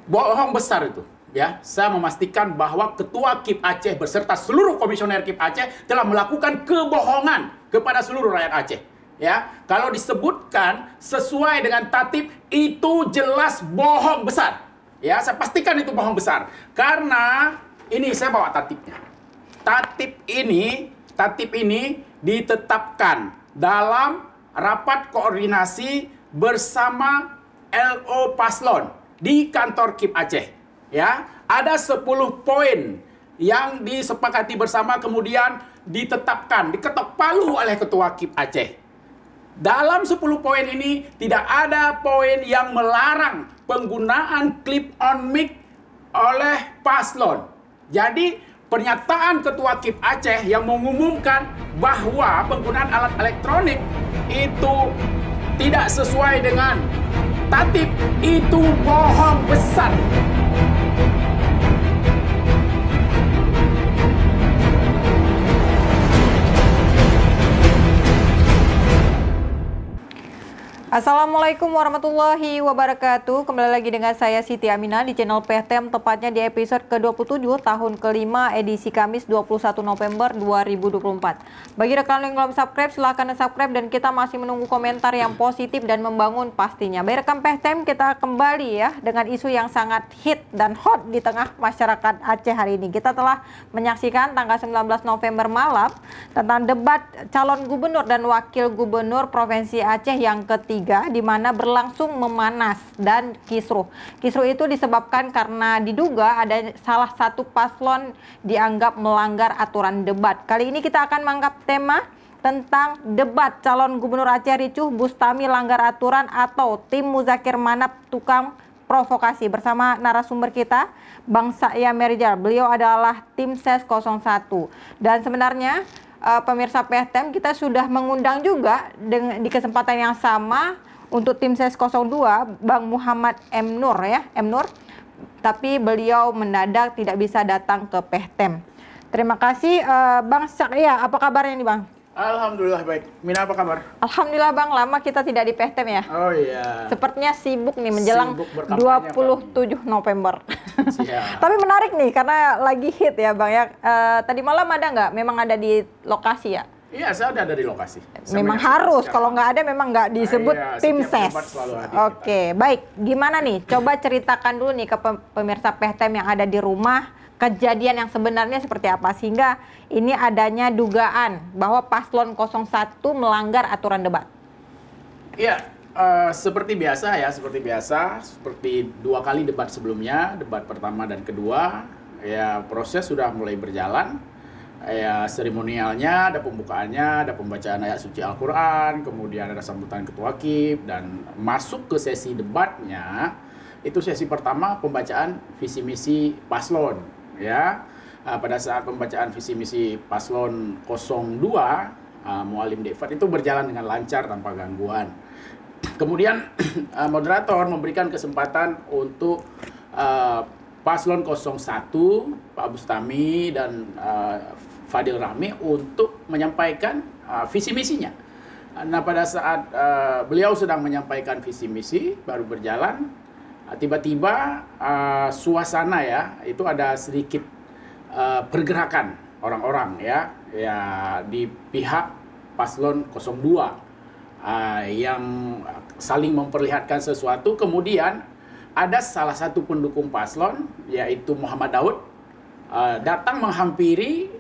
bohong besar itu. Ya, saya memastikan bahwa Ketua KIP Aceh beserta seluruh komisioner KIP Aceh telah melakukan kebohongan kepada seluruh rakyat Aceh. Ya, kalau disebutkan sesuai dengan tatib itu jelas bohong besar. Ya, saya pastikan itu bohong besar. Karena ini saya bawa tatibnya. Tatib ini ditetapkan dalam rapat koordinasi bersama LO Paslon di kantor KIP Aceh. Ya, ada 10 poin yang disepakati bersama kemudian ditetapkan, diketok palu oleh Ketua KIP Aceh. Dalam 10 poin ini tidak ada poin yang melarang penggunaan clip on mic oleh paslon. Jadi pernyataan Ketua KIP Aceh yang mengumumkan bahwa penggunaan alat elektronik itu tidak sesuai dengan tatib itu bohong besar. Assalamualaikum warahmatullahi wabarakatuh. Kembali lagi dengan saya Siti Aminah di channel PTM, tepatnya di episode ke-27 tahun kelima edisi Kamis 21 November 2024. Bagi rekan yang belum subscribe, silahkan subscribe dan kita masih menunggu komentar yang positif dan membangun pastinya. Bagi rekan PTM, kita kembali ya dengan isu yang sangat hit dan hot di tengah masyarakat Aceh hari ini. Kita telah menyaksikan tanggal 19 November malam tentang debat calon gubernur dan wakil gubernur Provinsi Aceh yang ketiga, di mana berlangsung memanas dan kisruh. Kisruh itu disebabkan karena diduga ada salah satu paslon dianggap melanggar aturan debat. Kali ini kita akan mengangkat tema tentang debat calon gubernur Aceh ricuh, Bustami langgar aturan atau tim Muzakir Manap tukang provokasi. Bersama narasumber kita, Bang Sa'ya Merjar. Beliau adalah tim SES 01. Dan sebenarnya pemirsa PTM, kita sudah mengundang juga di kesempatan yang sama untuk tim SES 02 Bang Muhammad M. Nur ya, M. Nur, tapi beliau mendadak tidak bisa datang ke PTM. Terima kasih Bang Sa'ya, apa kabarnya nih Bang? Alhamdulillah baik. Mina apa kabar? Alhamdulillah Bang, lama kita tidak di PTM ya. Oh iya. Sepertinya sibuk nih menjelang 27 November. Tapi menarik nih karena lagi hit ya Bang ya. Tadi malam ada nggak? Memang ada di lokasi ya? Iya, saya ada di lokasi. Memang harus, kalau nggak ada memang nggak disebut tim SES. Oke, baik. Gimana nih? Coba ceritakan dulu nih ke pemirsa PTM yang ada di rumah, kejadian yang sebenarnya seperti apa sehingga ini adanya dugaan bahwa paslon 01 melanggar aturan debat. Iya, seperti biasa ya, seperti 2 kali debat sebelumnya, debat pertama dan kedua, ya proses sudah mulai berjalan. Ya, seremonialnya, ada pembukaannya, ada pembacaan ayat suci Al-Quran, kemudian ada sambutan Ketua KIP, dan masuk ke sesi debatnya, itu sesi pertama pembacaan visi misi paslon. Ya, pada saat pembacaan visi misi paslon 02, Mualim Dekfat itu berjalan dengan lancar tanpa gangguan. Kemudian moderator memberikan kesempatan untuk paslon 01, Pak Bustami dan Fadil Rahmi untuk menyampaikan visi misinya. Nah, pada saat beliau sedang menyampaikan visi misi baru berjalan, tiba-tiba suasana ya itu ada sedikit pergerakan orang-orang ya di pihak paslon 02 yang saling memperlihatkan sesuatu. Kemudian ada salah satu pendukung paslon yaitu Muhammad Daud datang menghampiri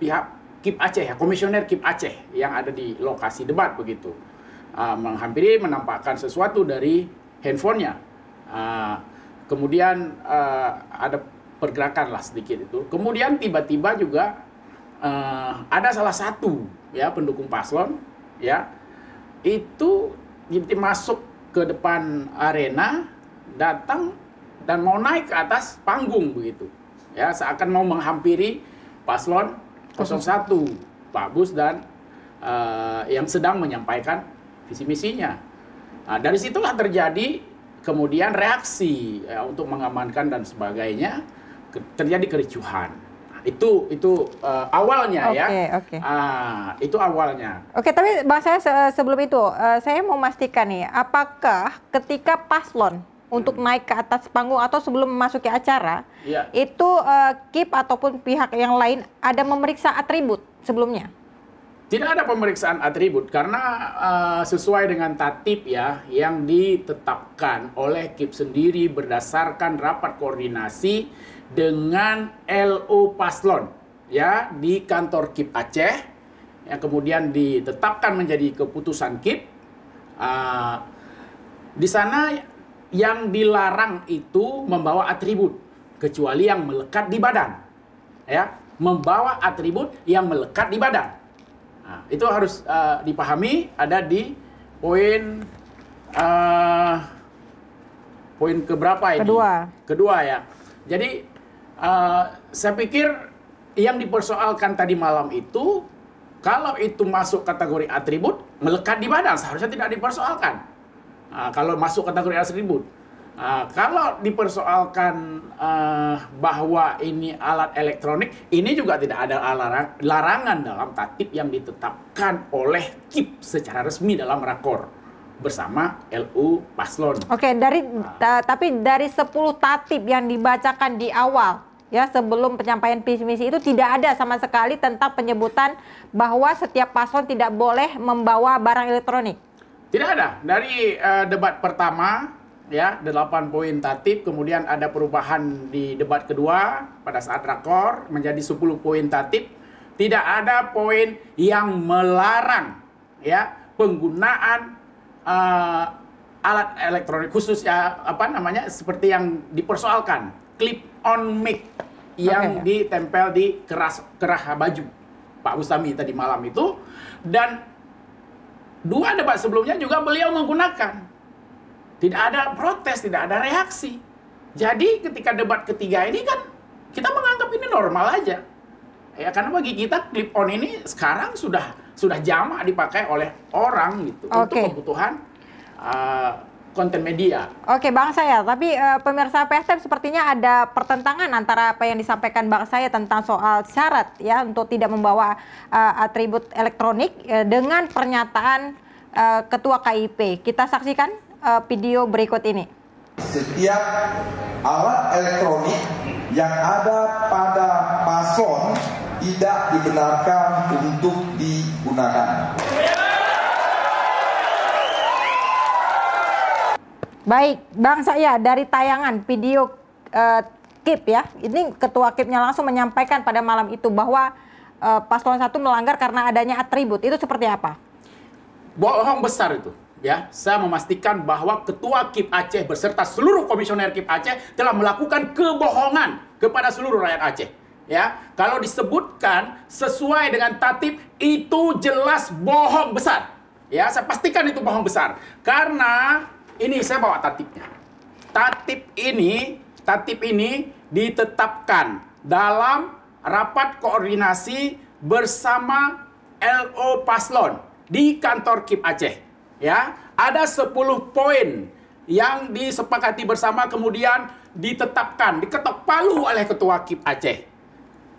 pihak KIP Aceh ya, komisioner KIP Aceh yang ada di lokasi debat begitu, menghampiri menampakkan sesuatu dari handphonenya. Kemudian ada pergerakan lah sedikit itu. Kemudian tiba-tiba juga ada salah satu ya pendukung paslon ya itu masuk ke depan arena, datang dan mau naik ke atas panggung begitu ya, seakan mau menghampiri paslon 01 Pak Bus dan yang sedang menyampaikan visi misinya. Nah, dari situlah terjadi kemudian reaksi ya, untuk mengamankan dan sebagainya, terjadi kericuhan. Itu awalnya ya. Oke. Itu awalnya. Oke, tapi Bang, saya sebelum itu saya mau memastikan nih, apakah ketika paslon untuk naik ke atas panggung atau sebelum memasuki acara, itu KIP ataupun pihak yang lain ada memeriksa atribut sebelumnya? Tidak ada pemeriksaan atribut karena sesuai dengan tatib ya yang ditetapkan oleh KIP sendiri berdasarkan rapat koordinasi dengan LO Paslon ya di kantor KIP Aceh yang kemudian ditetapkan menjadi keputusan KIP. Di sana yang dilarang itu membawa atribut kecuali yang melekat di badan ya, membawa atribut yang melekat di badan. Nah, itu harus dipahami ada di poin keberapa ini? Kedua ya. Jadi saya pikir yang dipersoalkan tadi malam itu kalau itu masuk kategori atribut melekat di badan seharusnya tidak dipersoalkan. Kalau masuk kategori atribut. Kalau dipersoalkan bahwa ini alat elektronik, ini juga tidak ada larangan dalam tatib yang ditetapkan oleh KIP secara resmi dalam rakor bersama LU Paslon. Oke, tapi dari 10 tatib yang dibacakan di awal, ya sebelum penyampaian visi misi itu tidak ada sama sekali tentang penyebutan bahwa setiap paslon tidak boleh membawa barang elektronik. Tidak ada. Dari debat pertama, ya 8 poin tatib, kemudian ada perubahan di debat kedua pada saat rakor menjadi 10 poin tatib. Tidak ada poin yang melarang ya penggunaan alat elektronik khusus ya seperti yang dipersoalkan clip on mic yang ditempel di kerah baju Pak Bustami tadi malam itu, dan 2 debat sebelumnya juga beliau menggunakan. Tidak ada protes, tidak ada reaksi. Jadi ketika debat ketiga ini kan kita menganggap ini normal aja. Ya karena bagi kita clip on ini sekarang sudah jamak dipakai oleh orang gitu untuk kebutuhan konten media. Oke, Bang Saya, tapi pemirsa PSTM sepertinya ada pertentangan antara apa yang disampaikan Bang Saya tentang soal syarat ya untuk tidak membawa atribut elektronik dengan pernyataan Ketua KIP. Kita saksikan video berikut ini. Setiap alat elektronik yang ada pada paslon tidak dibenarkan untuk digunakan. Baik, Bang Saya, dari tayangan video KIP ya, ini Ketua KIP-nya langsung menyampaikan pada malam itu bahwa paslon 1 melanggar karena adanya atribut. Itu seperti apa? Bohong besar itu. Ya, saya memastikan bahwa Ketua KIP Aceh beserta seluruh komisioner KIP Aceh telah melakukan kebohongan kepada seluruh rakyat Aceh. Ya, kalau disebutkan sesuai dengan tatib itu jelas bohong besar. Ya, saya pastikan itu bohong besar. Karena ini saya bawa tatibnya. Tatib ini ditetapkan dalam rapat koordinasi bersama LO Paslon di kantor KIP Aceh. Ya, ada 10 poin yang disepakati bersama kemudian ditetapkan, diketok palu oleh Ketua KIP Aceh.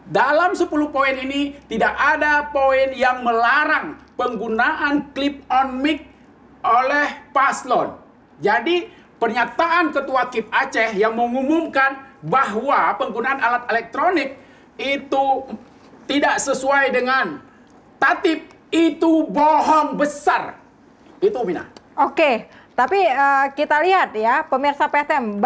Dalam 10 poin ini tidak ada poin yang melarang penggunaan clip on mic oleh paslon. Jadi pernyataan Ketua KIP Aceh yang mengumumkan bahwa penggunaan alat elektronik itu tidak sesuai dengan tatib itu bohong besar. Itu Mina. Oke, tapi kita lihat ya pemirsa PTM,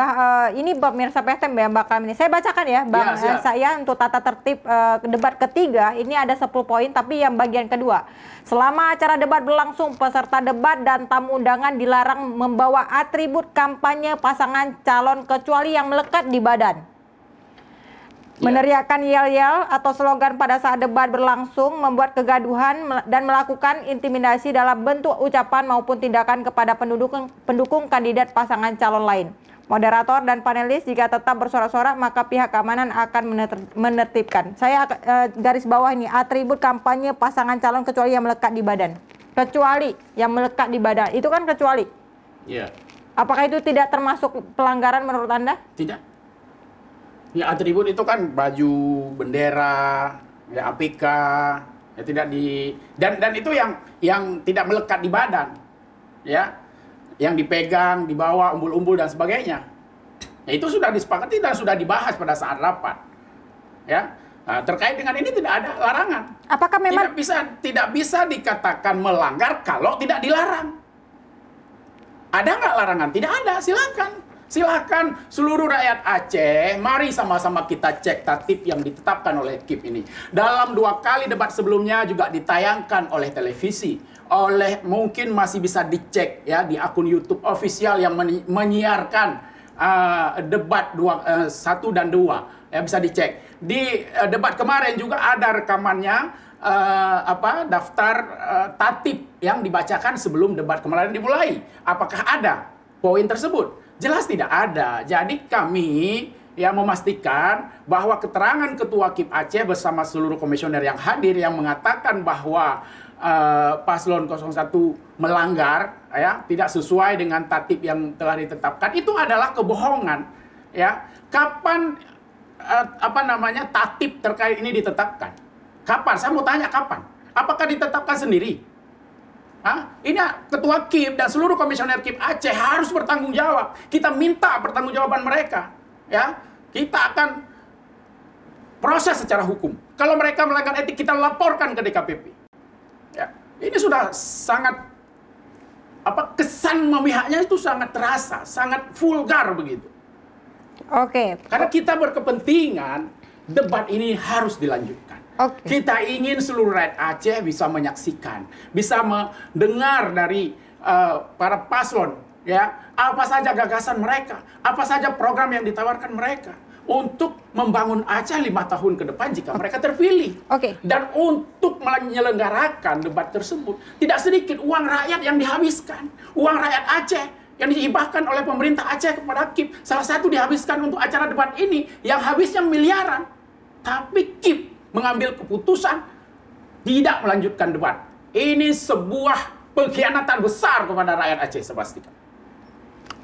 ini pemirsa PTM ya Mbak Kamini. Saya bacakan ya Bang saya untuk tata tertib debat ketiga ini ada 10 poin tapi yang bagian kedua. Selama acara debat berlangsung peserta debat dan tamu undangan dilarang membawa atribut kampanye pasangan calon kecuali yang melekat di badan. Meneriakkan yel-yel atau slogan pada saat debat berlangsung, membuat kegaduhan dan melakukan intimidasi dalam bentuk ucapan maupun tindakan kepada pendukung kandidat pasangan calon lain. Moderator dan panelis jika tetap bersorak-sorak maka pihak keamanan akan menertibkan. Saya garis bawah ini atribut kampanye pasangan calon kecuali yang melekat di badan. Kecuali yang melekat di badan, itu kan kecuali. Iya. Apakah itu tidak termasuk pelanggaran menurut Anda? Tidak. Ya atribut itu kan baju, bendera, ya APK, ya tidak di dan itu yang tidak melekat di badan. Ya. yang dipegang, dibawa, umbul-umbul dan sebagainya. Ya, itu sudah disepakati dan sudah dibahas pada saat rapat. Ya, nah, terkait dengan ini tidak ada larangan. Apakah memang tidak bisa dikatakan melanggar kalau tidak dilarang? Ada nggak larangan? Tidak ada. Silakan seluruh rakyat Aceh, mari sama-sama kita cek tatip yang ditetapkan oleh KIP ini. Dalam 2 kali debat sebelumnya juga ditayangkan oleh televisi, mungkin masih bisa dicek ya di akun YouTube official yang menyiarkan debat 1 dan 2. Ya, bisa dicek. Di debat kemarin juga ada rekamannya, daftar tatip yang dibacakan sebelum debat kemarin dimulai. Apakah ada poin tersebut? Jelas tidak ada. Jadi kami yang memastikan bahwa keterangan Ketua KIP Aceh bersama seluruh komisioner yang hadir yang mengatakan bahwa Paslon 01 melanggar, ya, tidak sesuai dengan tatip yang telah ditetapkan, itu adalah kebohongan. Ya, kapan tatip terkait ini ditetapkan? Kapan? Saya mau tanya kapan? Apakah ditetapkan sendiri? Ini Ketua KIP dan seluruh komisioner KIP Aceh harus bertanggung jawab. Kita minta pertanggungjawaban mereka. Ya, kita akan proses secara hukum. Kalau mereka melanggar etik, kita laporkan ke DKPP. Ya, ini sudah sangat kesan memihaknya itu sangat terasa, sangat vulgar begitu. Oke. Karena kita berkepentingan debat ini harus dilanjutkan. Kita ingin seluruh rakyat Aceh bisa menyaksikan, bisa mendengar dari para paslon, ya, apa saja gagasan mereka, apa saja program yang ditawarkan mereka untuk membangun Aceh 5 tahun ke depan jika mereka terpilih. Dan untuk menyelenggarakan debat tersebut, tidak sedikit uang rakyat yang dihabiskan, uang rakyat Aceh yang dihibahkan oleh pemerintah Aceh kepada KIP. Salah satu dihabiskan untuk acara debat ini yang habisnya miliaran. Tapi KIP mengambil keputusan tidak melanjutkan debat. Ini sebuah pengkhianatan besar kepada rakyat Aceh, saya pastikan.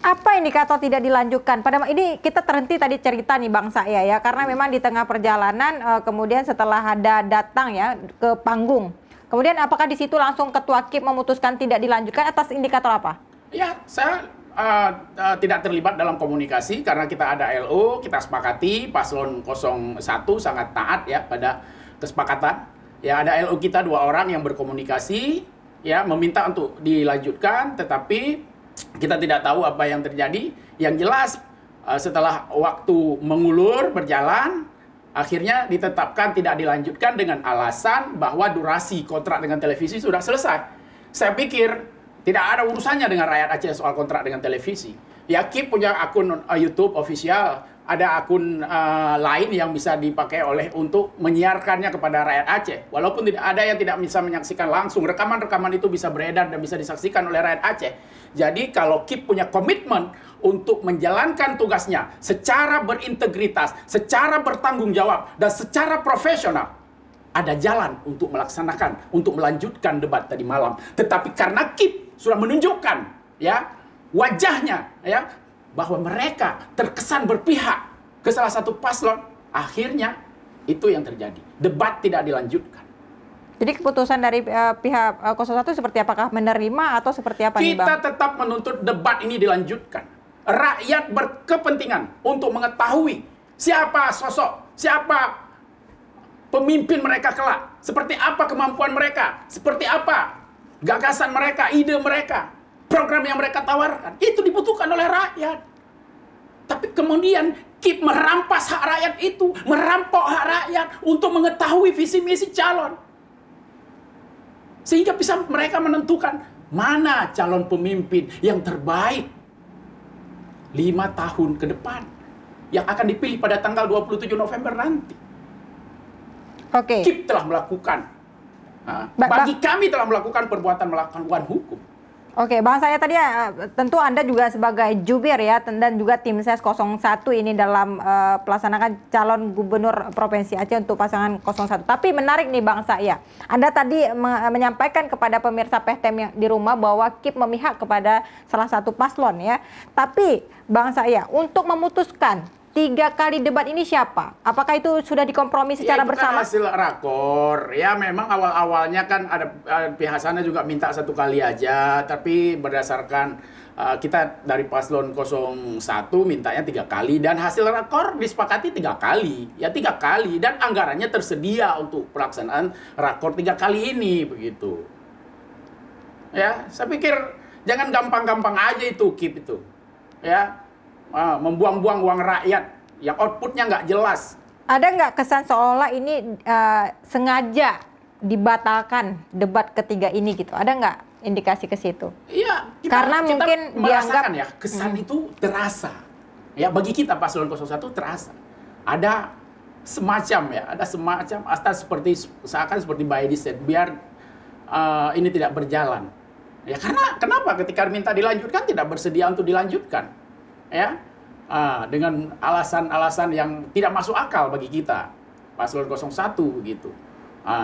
Apa indikator tidak dilanjutkan? Ini kita terhenti tadi cerita nih Bang Sa'ya ya, karena memang di tengah perjalanan kemudian setelah ada datang ya ke panggung. Kemudian apakah di situ langsung Ketua KIP memutuskan tidak dilanjutkan atas indikator apa? Ya, saya tidak terlibat dalam komunikasi karena kita ada LO, kita sepakati Paslon 01 sangat taat ya pada kesepakatan. Ya, ada LO kita 2 orang yang berkomunikasi ya meminta untuk dilanjutkan, tetapi kita tidak tahu apa yang terjadi. Yang jelas setelah waktu mengulur berjalan, akhirnya ditetapkan tidak dilanjutkan dengan alasan bahwa durasi kontrak dengan televisi sudah selesai. Saya pikir tidak ada urusannya dengan rakyat Aceh soal kontrak dengan televisi. Ya, KIP punya akun YouTube official, ada akun lain yang bisa dipakai untuk menyiarkannya kepada rakyat Aceh. Walaupun tidak ada yang tidak bisa menyaksikan langsung, rekaman-rekaman itu bisa beredar dan bisa disaksikan oleh rakyat Aceh. Jadi kalau KIP punya komitmen untuk menjalankan tugasnya secara berintegritas, secara bertanggung jawab, dan secara profesional, ada jalan untuk melaksanakan, untuk melanjutkan debat tadi malam. Tetapi karena KIP sudah menunjukkan ya wajahnya ya bahwa mereka terkesan berpihak ke salah satu paslon, akhirnya itu yang terjadi. Debat tidak dilanjutkan. Jadi keputusan dari pihak 01 seperti apakah menerima atau seperti apa nih Bang? Kita tetap menuntut debat ini dilanjutkan. Rakyat berkepentingan untuk mengetahui siapa sosok, siapa pemimpin mereka kelak, seperti apa kemampuan mereka, seperti apa gagasan mereka, ide mereka, program yang mereka tawarkan. Itu dibutuhkan oleh rakyat. Tapi kemudian KIP merampas hak rakyat itu, merampok hak rakyat untuk mengetahui visi misi calon. Sehingga bisa mereka menentukan mana calon pemimpin yang terbaik 5 tahun ke depan yang akan dipilih pada tanggal 27 November nanti. KIP telah melakukan, bagi kami telah melakukan perbuatan melakukan hukum. Bang Sa'ya tadi tentu Anda juga sebagai jubir ya dan juga tim ses 01 ini dalam pelaksanakan calon gubernur Provinsi Aceh untuk pasangan 01. Tapi menarik nih Bang Sa'ya, Anda tadi menyampaikan kepada pemirsa PTM yang di rumah bahwa KIP memihak kepada salah satu paslon ya. Tapi Bang Sa'ya untuk memutuskan 3 kali debat ini siapa? Apakah itu sudah dikompromi secara itu bersama? Kan hasil rakor. Ya memang awal-awalnya kan ada pihak sana juga minta 1 kali aja, tapi berdasarkan kita dari paslon 01 mintanya 3 kali dan hasil rakor disepakati 3 kali. Ya 3 kali dan anggarannya tersedia untuk pelaksanaan rakor 3 kali ini begitu. Ya, saya pikir jangan gampang-gampang aja itu KIP itu. Ya. Membuang-buang uang rakyat yang outputnya nggak jelas. Ada nggak kesan seolah ini sengaja dibatalkan debat ketiga ini gitu? Ada nggak indikasi ke situ? Iya, karena kita mungkin merasakan dianggap ya kesan itu terasa. Ya bagi kita paslon 01 terasa. Ada semacam seperti seakan seperti Mbak Edi said, biar ini tidak berjalan. Ya karena kenapa ketika minta dilanjutkan tidak bersedia untuk dilanjutkan. Ya, dengan alasan-alasan yang tidak masuk akal bagi kita paslon 01 begitu.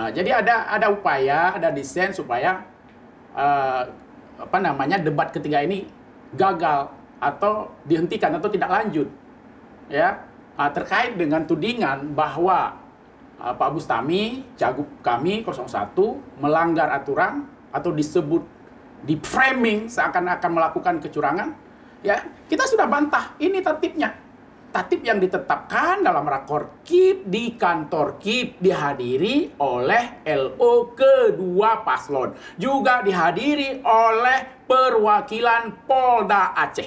Jadi ada upaya, ada desain supaya debat ketiga ini gagal atau dihentikan atau tidak lanjut. Ya, terkait dengan tudingan bahwa Pak Bustami, cagup kami 01 melanggar aturan atau disebut di framing seakan-akan melakukan kecurangan. Ya, kita sudah bantah. Ini tatipnya. Tatip yang ditetapkan dalam rakor KIP di kantor KIP dihadiri oleh LO kedua paslon. Juga dihadiri oleh perwakilan Polda Aceh.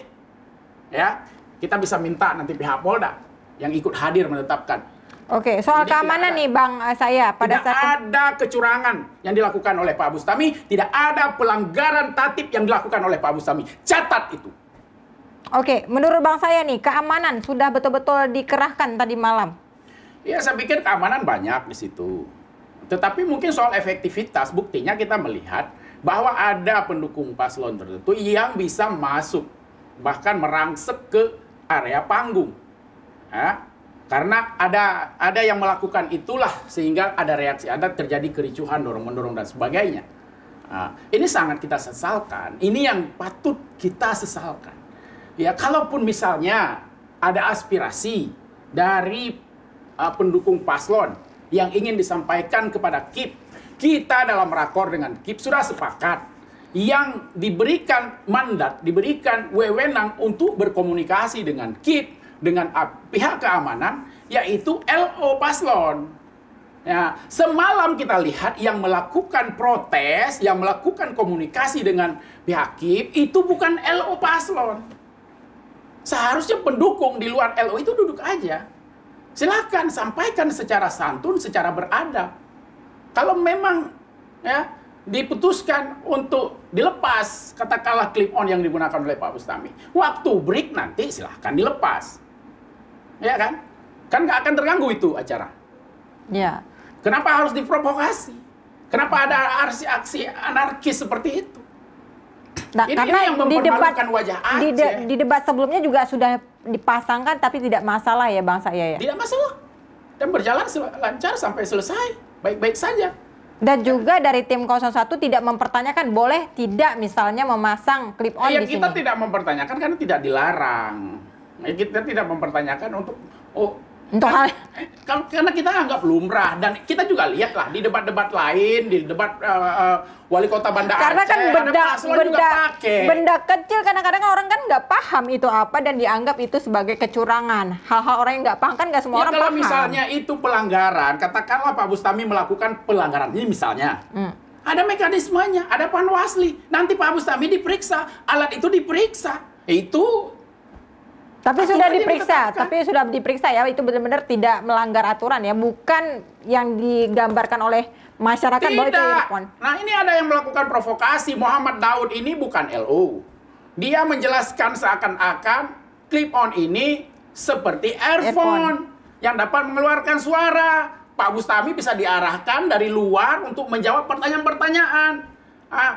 Ya, kita bisa minta nanti pihak Polda yang ikut hadir menetapkan. Oke, soal Jadi keamanan nih Bang saya pada tidak ada kecurangan yang dilakukan oleh Pak Bustami, tidak ada pelanggaran tatip yang dilakukan oleh Pak Bustami. Catat itu. Oke, menurut Bang saya nih, keamanan sudah betul-betul dikerahkan tadi malam. Ya, saya pikir keamanan banyak di situ. Tetapi mungkin soal efektivitas, buktinya kita melihat bahwa ada pendukung paslon tertentu yang bisa masuk, bahkan merangsek ke area panggung. Ya, karena ada yang melakukan itulah sehingga ada reaksi, ada terjadi kericuhan, dorong-mendorong dan sebagainya. Nah, ini sangat kita sesalkan. Ini yang patut kita sesalkan. Ya, kalaupun misalnya ada aspirasi dari pendukung paslon yang ingin disampaikan kepada KIP, kita dalam rakor dengan KIP sudah sepakat yang diberikan mandat, diberikan wewenang untuk berkomunikasi dengan KIP, dengan pihak keamanan, yaitu LO paslon. Ya, semalam kita lihat yang melakukan protes, yang melakukan komunikasi dengan pihak KIP, itu bukan LO paslon. Seharusnya pendukung di luar LO itu duduk aja. Silakan sampaikan secara santun, secara beradab. Kalau memang ya diputuskan untuk dilepas, katakanlah clip on yang digunakan oleh Pak Bustami, waktu break nanti silahkan dilepas. Ya kan? Kan nggak akan terganggu itu acara. Ya. Kenapa harus diprovokasi? Kenapa ada aksi anarkis seperti itu? Nah, ini karena yang mempermalukan wajah Aceh. Di debat sebelumnya juga sudah dipasangkan tapi tidak masalah ya Bang saya ya? Tidak masalah. Dan berjalan lancar sampai selesai. Baik-baik saja. Dan juga dari tim 01 tidak mempertanyakan boleh tidak misalnya memasang clip on di sini. Kita tidak mempertanyakan karena tidak dilarang. Kita tidak mempertanyakan untuk karena kita anggap lumrah dan kita juga lihatlah di debat-debat lain, di debat wali kota Banda karena Aceh, kan benda kecil kadang-kadang orang kan nggak paham itu apa dan dianggap itu sebagai kecurangan. Hal-hal orang yang nggak paham kan nggak semua orang kalau paham. Misalnya itu pelanggaran, katakanlah Pak Bustami melakukan pelanggaran ini misalnya. Ada mekanismenya, ada panwasli. Nanti Pak Bustami diperiksa, alat itu diperiksa. Itu Tapi sudah diperiksa ya, itu benar-benar tidak melanggar aturan ya, bukan yang digambarkan oleh masyarakat bahwa itu earphone. Nah, ini ada yang melakukan provokasi. Muhammad Daud ini bukan LO. Dia menjelaskan seakan-akan clip on ini seperti earphone yang dapat mengeluarkan suara. Pak Bustami bisa diarahkan dari luar untuk menjawab pertanyaan-pertanyaan.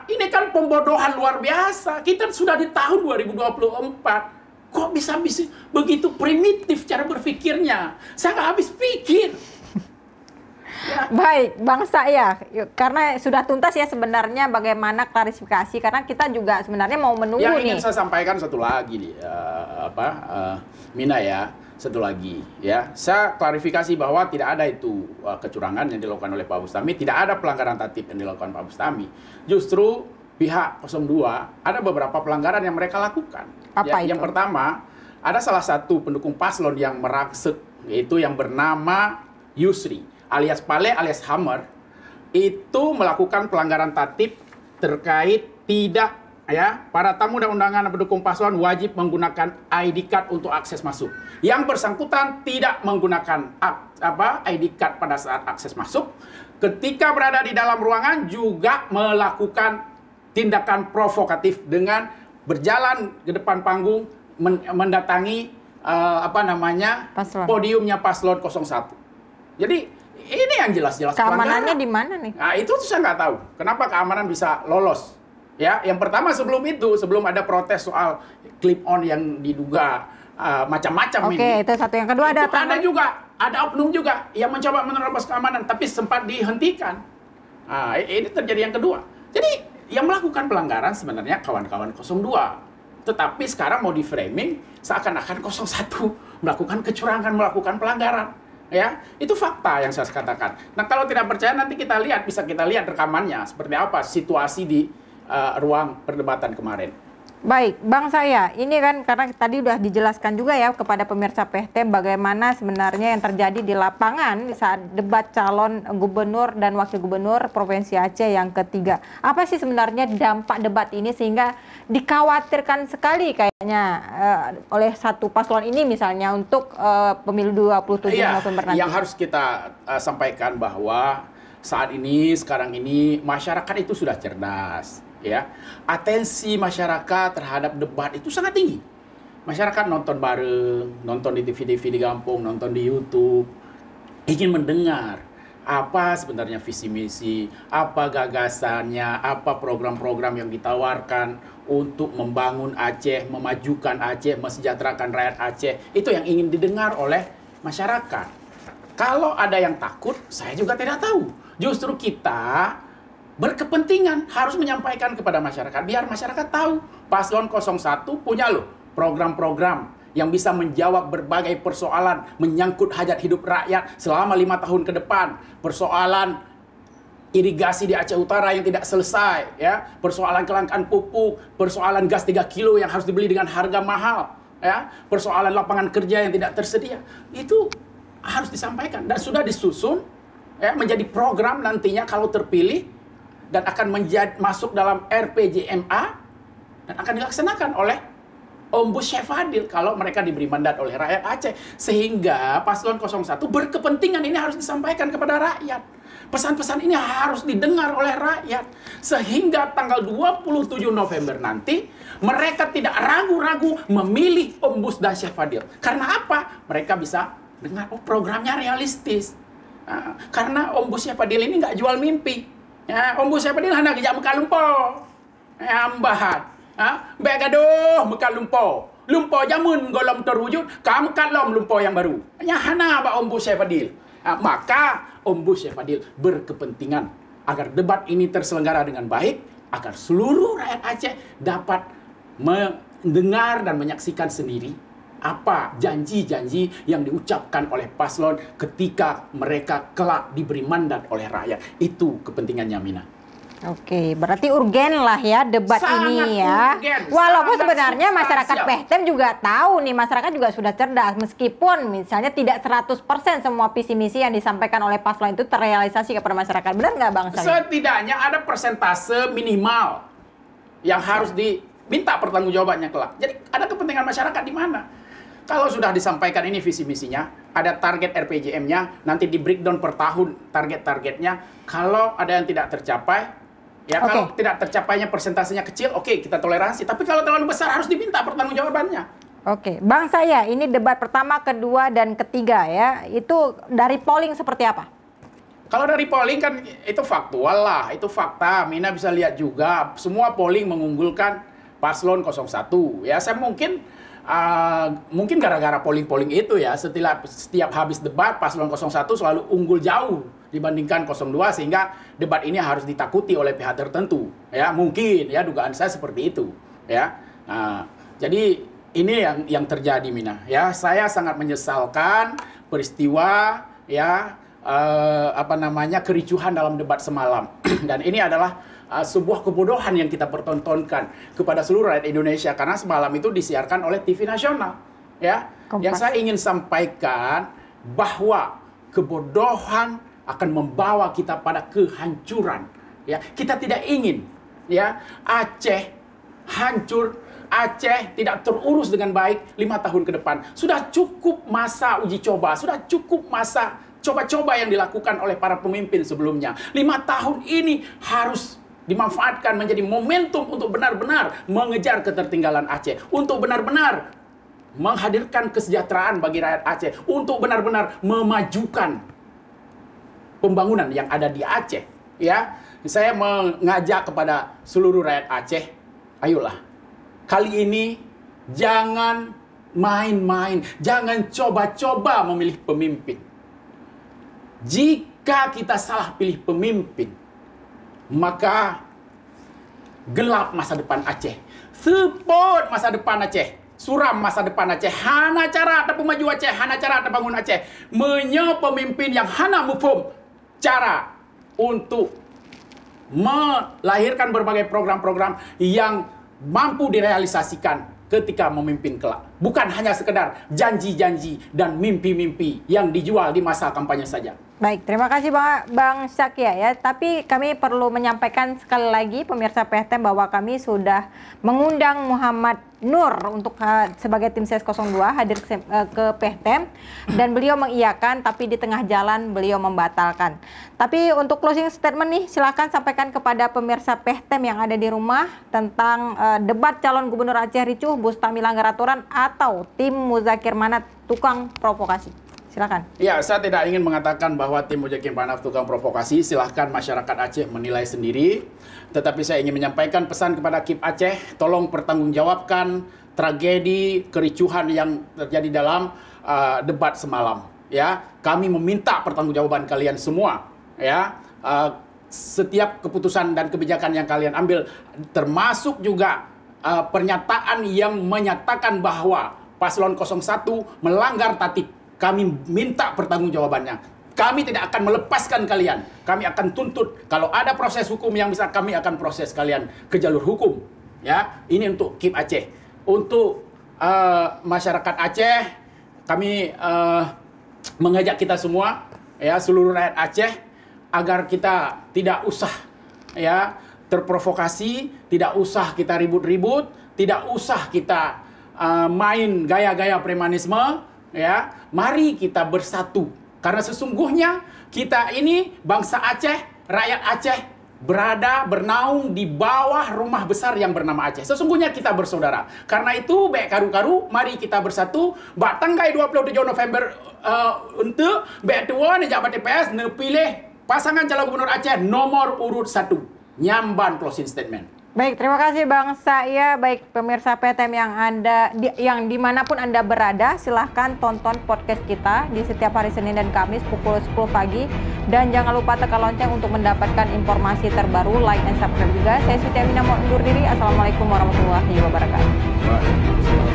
Ini kan pembodohan luar biasa. Kita sudah di tahun 2024. Kok bisa begitu primitif cara berpikirnya? Saya nggak habis pikir. Ya. Baik, Bang saya, karena sudah tuntas ya sebenarnya bagaimana klarifikasi, karena kita juga sebenarnya mau menunggu yang nih. Yang ingin saya sampaikan satu lagi nih, Mina ya. satu lagi ya, saya klarifikasi bahwa tidak ada itu kecurangan yang dilakukan oleh Pak Bustami, tidak ada pelanggaran tatib yang dilakukan Pak Bustami. Justru pihak 02 ada beberapa pelanggaran yang mereka lakukan. Apa itu? Yang pertama, ada salah satu pendukung paslon yang merangsek, yaitu yang bernama Yusri alias Pale alias Hammer, itu melakukan pelanggaran tatib terkait tidak ya, para tamu dan undangan pendukung paslon wajib menggunakan ID card untuk akses masuk. Yang bersangkutan tidak menggunakan ID card pada saat akses masuk. Ketika berada di dalam ruangan juga melakukan tindakan provokatif dengan berjalan ke depan panggung mendatangi Paslon. podiumnya paslon 01. Jadi ini yang jelas-jelas Keamanannya di mana nih? Nah, itu saya nggak tahu. Kenapa keamanan bisa lolos? Ya, yang pertama sebelum ada protes soal clip on yang diduga macam-macam ini. Oke, itu satu. Yang kedua ada ada oknum juga yang mencoba menerobos keamanan tapi sempat dihentikan. Nah, ini terjadi yang kedua. Jadi yang melakukan pelanggaran sebenarnya kawan-kawan 02. Tetapi sekarang mau di framing seakan-akan 01 melakukan kecurangan, melakukan pelanggaran. Ya, itu fakta yang saya katakan. Nah, kalau tidak percaya nanti bisa kita lihat rekamannya seperti apa situasi di ruang perdebatan kemarin. Baik, Bang saya, ini kan karena tadi udah dijelaskan juga ya kepada pemirsa PHTM bagaimana sebenarnya yang terjadi di lapangan saat debat calon gubernur dan wakil gubernur Provinsi Aceh yang ketiga. Apa sih sebenarnya dampak debat ini sehingga dikhawatirkan sekali kayaknya oleh satu paslon ini misalnya untuk pemilu 27 November nanti? Yang harus kita sampaikan bahwa sekarang ini masyarakat itu sudah cerdas. Ya, atensi masyarakat terhadap debat itu sangat tinggi. Masyarakat nonton bareng, nonton di TV-TV di kampung, nonton di YouTube, ingin mendengar apa sebenarnya visi misi, apa gagasannya, apa program-program yang ditawarkan untuk membangun Aceh, memajukan Aceh, mesejahterakan rakyat Aceh. Itu yang ingin didengar oleh masyarakat. Kalau ada yang takut, saya juga tidak tahu. Justru kita berkepentingan harus menyampaikan kepada masyarakat biar masyarakat tahu paslon 01 punya loh program-program yang bisa menjawab berbagai persoalan menyangkut hajat hidup rakyat selama 5 tahun ke depan, persoalan irigasi di Aceh Utara yang tidak selesai, ya, persoalan kelangkaan pupuk, persoalan gas 3 kilo yang harus dibeli dengan harga mahal, ya, persoalan lapangan kerja yang tidak tersedia. Itu harus disampaikan dan sudah disusun ya menjadi program nantinya kalau terpilih dan akan masuk dalam RPJMA dan akan dilaksanakan oleh Ombus Syekh Fadil kalau mereka diberi mandat oleh rakyat Aceh. Sehingga paslon 01 berkepentingan ini harus disampaikan kepada rakyat. Pesan-pesan ini harus didengar oleh rakyat. Sehingga tanggal 27 November nanti mereka tidak ragu-ragu memilih Ombus dan Syekh Fadil. Karena apa? Mereka bisa dengar, programnya realistis. Nah, karena Ombus Syekh Fadil ini nggak jual mimpi. Ya, Ombus Syekh Fadil hendak kejak Mekah Lumpur. Ambahat. Baik gaduh Mekah Lumpur. Lumpur jamun golom terwujud, kamu kalom lumpur yang baru. Ya hana ba Ombus Syekh Fadil. Maka Ombus Syekh Fadil berkepentingan agar debat ini terselenggara dengan baik, agar seluruh rakyat Aceh dapat mendengar dan menyaksikan sendiri apa janji-janji yang diucapkan oleh paslon ketika mereka kelak diberi mandat oleh rakyat. Itu kepentingannya, Mina. Oke, berarti urgen lah ya debat sangat ini ya. Urgen, walaupun sebenarnya masyarakat PHTM juga tahu nih, masyarakat juga sudah cerdas. Meskipun misalnya tidak 100% semua visi misi yang disampaikan oleh paslon itu terrealisasi kepada masyarakat. Benar nggak Bang Syarif? Setidaknya ada persentase minimal yang harus diminta pertanggungjawabannya kelak. Jadi ada kepentingan masyarakat di mana? Kalau sudah disampaikan ini visi misinya, ada target RPJM-nya, nanti di breakdown per tahun target-targetnya. Kalau ada yang tidak tercapai, ya kalau tidak tercapainya persentasenya kecil, oke, kita toleransi. Tapi kalau terlalu besar harus diminta pertanggungjawabannya. Oke, Bang saya, ini debat pertama, kedua, dan ketiga ya, itu dari polling seperti apa? Kalau dari polling kan itu faktual lah, itu fakta. Mina bisa lihat juga, semua polling mengunggulkan paslon 01. Ya, saya mungkin gara-gara polling-polling itu ya, setiap habis debat paslon 01 selalu unggul jauh dibandingkan 02 sehingga debat ini harus ditakuti oleh pihak tertentu. Ya, mungkin ya dugaan saya seperti itu, ya. Jadi ini yang terjadi, Mina. Ya, saya sangat menyesalkan peristiwa kericuhan dalam debat semalam. Dan ini adalah sebuah kebodohan yang kita pertontonkan kepada seluruh rakyat Indonesia karena semalam itu disiarkan oleh TV nasional. Ya, yang saya ingin sampaikan bahwa kebodohan akan membawa kita pada kehancuran. Ya, kita tidak ingin Aceh hancur, Aceh tidak terurus dengan baik 5 tahun ke depan. Sudah cukup masa uji coba, sudah cukup masa coba-coba yang dilakukan oleh para pemimpin sebelumnya. 5 tahun ini harus dimanfaatkan menjadi momentum untuk benar-benar mengejar ketertinggalan Aceh, untuk benar-benar menghadirkan kesejahteraan bagi rakyat Aceh, untuk benar-benar memajukan pembangunan yang ada di Aceh. Ya, saya mengajak kepada seluruh rakyat Aceh, ayolah, kali ini jangan main-main, jangan coba-coba memilih pemimpin. Jika kita salah pilih pemimpin, maka gelap masa depan Aceh, sepot masa depan Aceh, suram masa depan Aceh. Hana cara ada pemaju Aceh, hana cara ada bangun Aceh. Menyo pemimpin yang hana mufum cara untuk melahirkan berbagai program-program yang mampu direalisasikan ketika memimpin kelak. Bukan hanya sekedar janji-janji dan mimpi-mimpi yang dijual di masa kampanye saja. Baik, terima kasih Bang Syakia ya. Tapi kami perlu menyampaikan sekali lagi pemirsa PTM bahwa kami sudah mengundang Muhammad Nur untuk sebagai tim Ses 02 hadir ke PTM dan beliau mengiyakan, tapi di tengah jalan beliau membatalkan. Tapi untuk closing statement nih, silakan sampaikan kepada pemirsa PTM yang ada di rumah tentang debat calon gubernur Aceh ricuh, Bustami langgar aturan, atau tim Muzakir Manaf tukang provokasi. Silakan. Ya, saya tidak ingin mengatakan bahwa tim Muzakir Manaf tukang provokasi. Silahkan masyarakat Aceh menilai sendiri. Tetapi saya ingin menyampaikan pesan kepada KIP Aceh, tolong pertanggungjawabkan tragedi kericuhan yang terjadi dalam debat semalam. Ya, kami meminta pertanggungjawaban kalian semua. Ya, setiap keputusan dan kebijakan yang kalian ambil, termasuk juga pernyataan yang menyatakan bahwa Paslon 01 melanggar tatib. Kami minta pertanggungjawabannya. Kami tidak akan melepaskan kalian. Kami akan tuntut. Kalau ada proses hukum yang bisa, kami akan proses kalian ke jalur hukum. Ya, ini untuk KIP Aceh. Untuk masyarakat Aceh, kami mengajak kita semua, ya, seluruh rakyat Aceh, agar kita tidak usah terprovokasi, tidak usah kita ribut-ribut, tidak usah kita main gaya-gaya premanisme. Ya, mari kita bersatu karena sesungguhnya kita ini bangsa Aceh, rakyat Aceh bernaung di bawah rumah besar yang bernama Aceh. Sesungguhnya kita bersaudara. Karena itu baik karu-karu, mari kita bersatu. Bak tanggal 27 November untuk baik tua ni jabat TPS pilih pasangan calon gubernur Aceh nomor urut 1. Nyamban closing statement. Baik, terima kasih Bang Saya. Baik pemirsa PTM yang dimanapun Anda berada, silahkan tonton podcast kita di setiap hari Senin dan Kamis pukul 10 pagi. Dan jangan lupa tekan lonceng untuk mendapatkan informasi terbaru, like dan subscribe juga. Saya Siti Aminah mau undur diri. Assalamualaikum warahmatullahi wabarakatuh.